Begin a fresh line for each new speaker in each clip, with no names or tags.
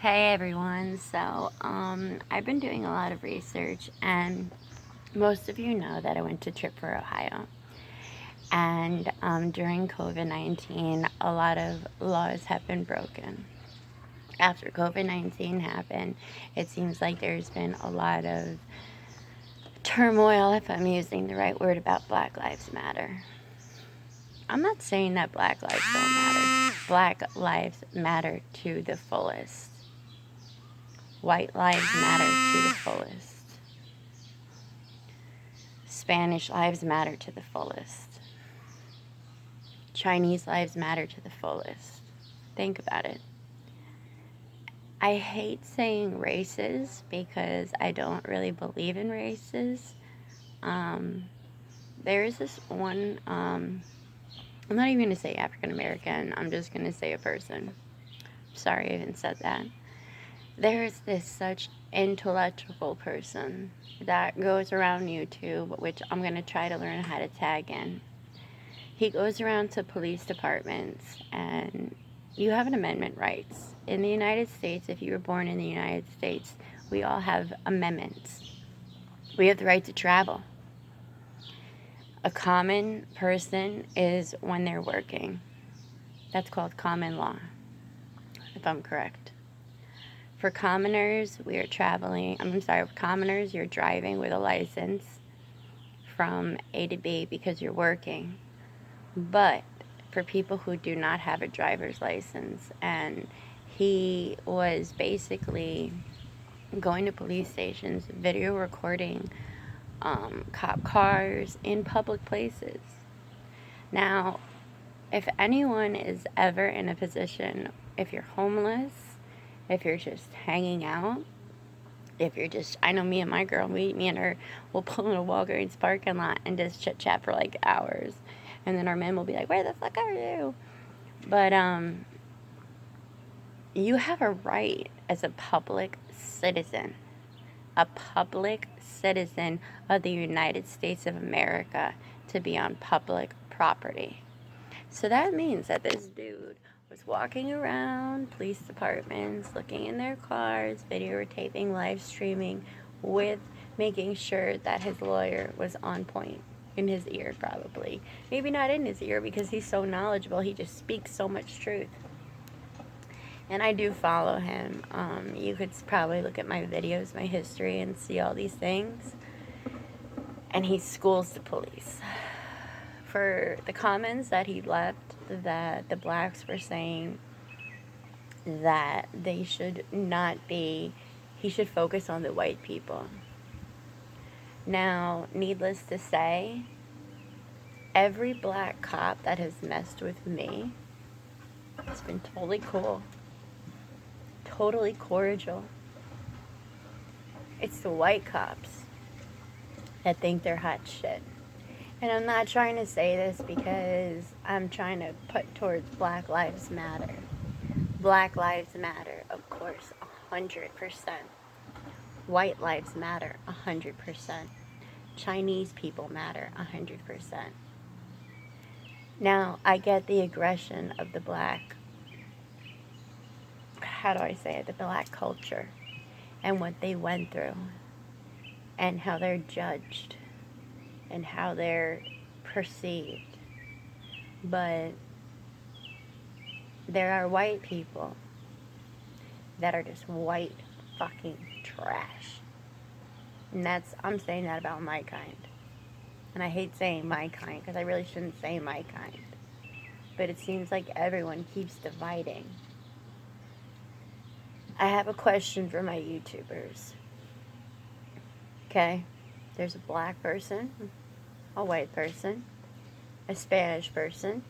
Hey everyone. I've been doing a lot of research, and most of you know that I went to Trip for Ohio. And during COVID 19, a lot of laws have been broken. After COVID 19 happened, it seems like there's been a lot of turmoil, if I'm using the right word, about Black Lives Matter. I'm not saying that Black lives don't matter. Black lives matter to the fullest. White lives matter to the fullest. Spanish lives matter to the fullest. Chinese lives matter to the fullest. Think about it. I hate saying races because I don't really believe in races. Um, there is this one, I'm not even going to say African American, I'm just going to say a person. Sorry I even said that. There is this such intellectual person that goes around YouTube, which I'm going to try to learn how to tag in. He goes around to police departments, and you have an amendment rights. In the United States, if you were born in the United States, we all have amendments. We have the right to travel. A common person is when they're working. That's called common law, if I'm correct. For commoners, we are traveling. For commoners, you're driving with a license from A to B because you're working. But for people who do not have a driver's license, and he was basically going to police stations, video recording cop cars in public places. Now, if anyone is ever in a position, if you're homeless, if you're just hanging out, if you're just, I know me and my girl, me and her will pull in a Walgreens parking lot and just chit chat for like hours. And then our men will be like, where the fuck are you? But you have a right as a public citizen of the United States of America to be on public property. So that means that this dude was walking around police departments, looking in their cars, videotaping, live streaming, with making sure that his lawyer was on point in his ear, probably. Maybe not in his ear because he's so knowledgeable, he just speaks so much truth. And I do follow him. You could probably look at my videos, my history, and see all these things. And he schools the police. For the comments that he left, that the blacks were saying that they should not be, he should focus on the white people. Now, needless to say, every black cop that has messed with me has been totally cool, totally cordial. It's the white cops that think they're hot shit. And I'm not trying to say this because I'm trying to put towards Black Lives Matter. Black Lives Matter, of course, 100%. White lives matter, 100%. Chinese people matter, 100%. Now, I get the aggression of the black, how do I say it, the black culture, and what they went through, and how they're judged, and how they're perceived. But there are white people that are just white fucking trash. And I'm saying that about my kind. And I hate saying my kind because I really shouldn't say my kind. But it seems like everyone keeps dividing. I have a question for my YouTubers. Okay? There's a black person, a white person, a Spanish person,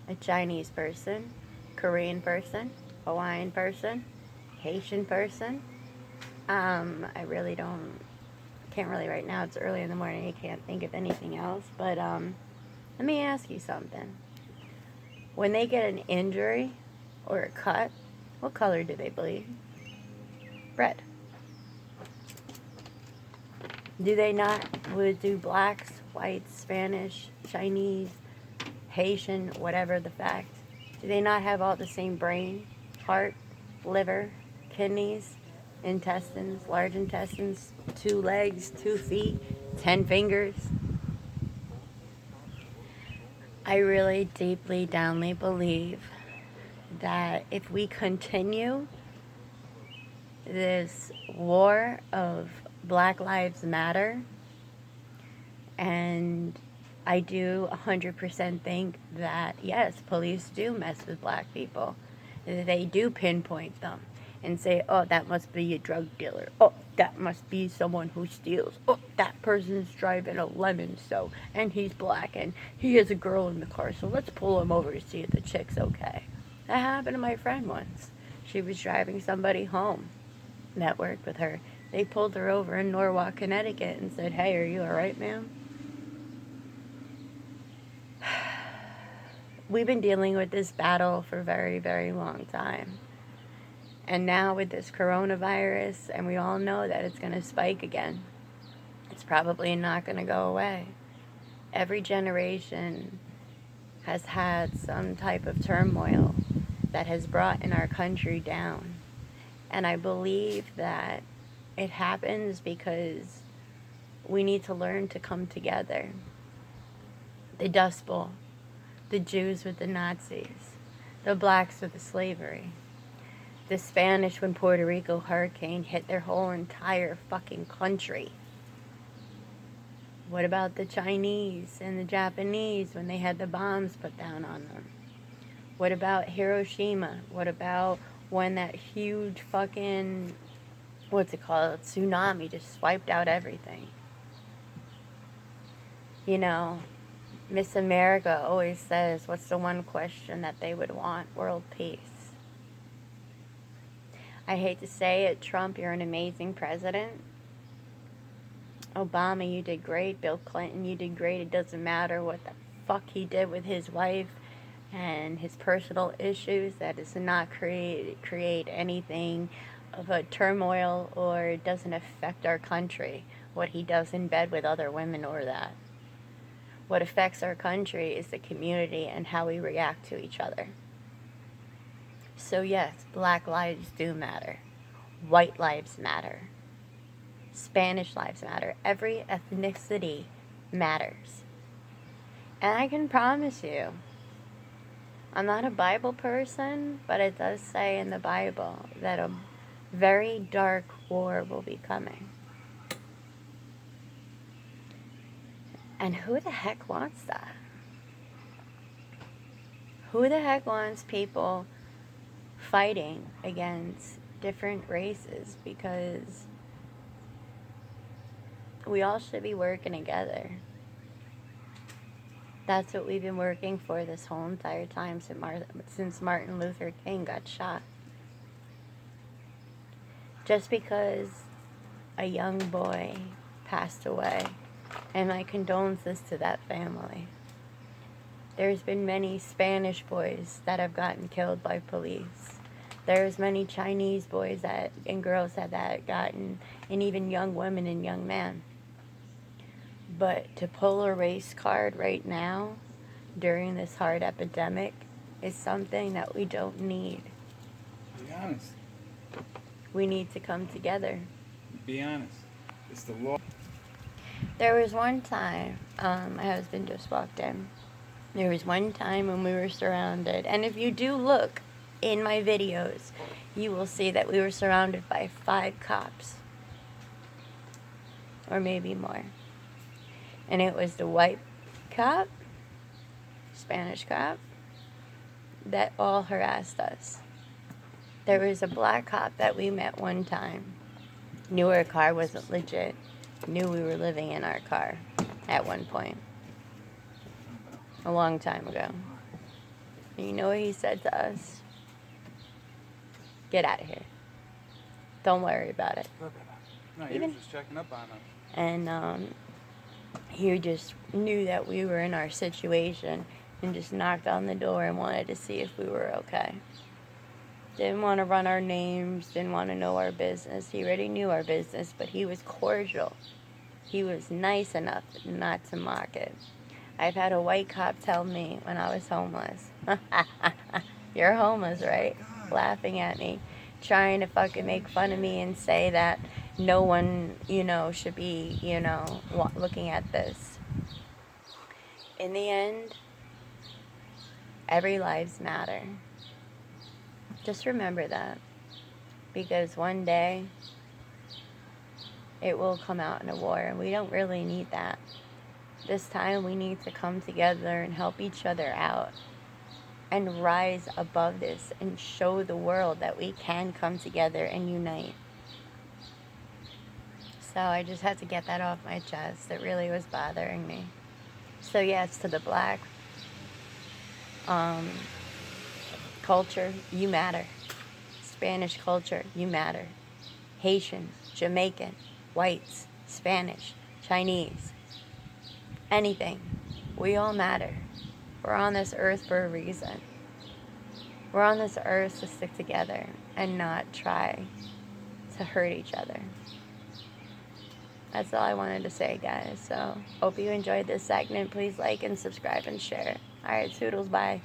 a Chinese person, Korean person, Hawaiian person, Haitian person. I really can't really right now. It's early in the morning. I can't think of anything else. But let me ask you something. When they get an injury or a cut, what color do they bleed? Red. Do they not? Do blacks, whites, Spanish, Chinese, Haitian, whatever the fact, do they not have all the same brain, heart, liver, kidneys, intestines, large intestines, 2 legs, 2 feet, 10 fingers. I really deeply, downly believe that if we continue this war of Black Lives Matter, and I do 100% think that, yes, police do mess with black people. They do pinpoint them and say, oh, that must be a drug dealer. Oh, that must be someone who steals. Oh, that person's driving a lemon, so, and he's black, and he has a girl in the car, so let's pull him over to see if the chick's okay. That happened to my friend once. She was driving somebody home that worked with her. They pulled her over in Norwalk, Connecticut and said, hey, are you alright, ma'am? We've been dealing with this battle for a very, very long time. And now with this coronavirus, and we all know that it's going to spike again, it's probably not going to go away. Every generation has had some type of turmoil that has brought in our country down. And I believe that it happens because we need to learn to come together. The Dust Bowl, the Jews with the Nazis, the blacks with the slavery, the Spanish when Puerto Rico hurricane hit their whole entire fucking country. What about the Chinese and the Japanese when they had the bombs put down on them? What about Hiroshima? What about when that huge fucking, tsunami just wiped out everything? You know, Miss America always says, what's the one question that they would want? World peace. I hate to say it, Trump, you're an amazing president. Obama, you did great. Bill Clinton, you did great. It doesn't matter what the fuck he did with his wife and his personal issues. That does not create anything of a turmoil, or it doesn't affect our country, what he does in bed with other women or that. What affects our country is the community and how we react to each other. So yes, black lives do matter. White lives matter. Spanish lives matter. Every ethnicity matters. And I can promise you, I'm not a Bible person, but it does say in the Bible that a very dark war will be coming. And who the heck wants that? Who the heck wants people fighting against different races? Because we all should be working together. That's what we've been working for this whole entire time since Martin Luther King got shot. Just because a young boy passed away, and my condolences to that family. There's been many Spanish boys that have gotten killed by police. There's many Chinese boys and girls that gotten, and even young women and young men. But to pull a race card right now, during this hard epidemic, is something that we don't need.
Be honest.
We need to come together.
Be honest. It's the law.
There was one time, my husband just walked in. There was one time when we were surrounded, and if you do look in my videos, you will see that we were surrounded by 5 cops. Or maybe more. And it was the white cop, Spanish cop, that all harassed us. There was a black cop that we met one time. Knew our car wasn't legit. Knew we were living in our car at one point. A long time ago. And you know what he said to us? Get out of here. Don't worry about it.
No, he was just checking up on us.
And he just knew that we were in our situation and just knocked on the door and wanted to see if we were okay. Didn't want to run our names, didn't want to know our business. He already knew our business, but he was cordial. He was nice enough not to mock it. I've had a white cop tell me when I was homeless, you're homeless, right? Laughing at me. trying to fucking make fun of me and say that no one, should be, looking at this. In the end, every lives matter. Just remember that. Because one day, it will come out in a war, and we don't really need that. This time, we need to come together and help each other out and rise above this and show the world that we can come together and unite. So I just had to get that off my chest. It really was bothering me. So yes, to the black culture, you matter. Spanish culture, you matter. Haitian, Jamaican, whites, Spanish, Chinese, anything. We all matter. We're on this earth for a reason. We're on this earth to stick together and not try to hurt each other. That's all I wanted to say, guys. So, hope you enjoyed this segment. Please like and subscribe and share. Alright, toodles, bye.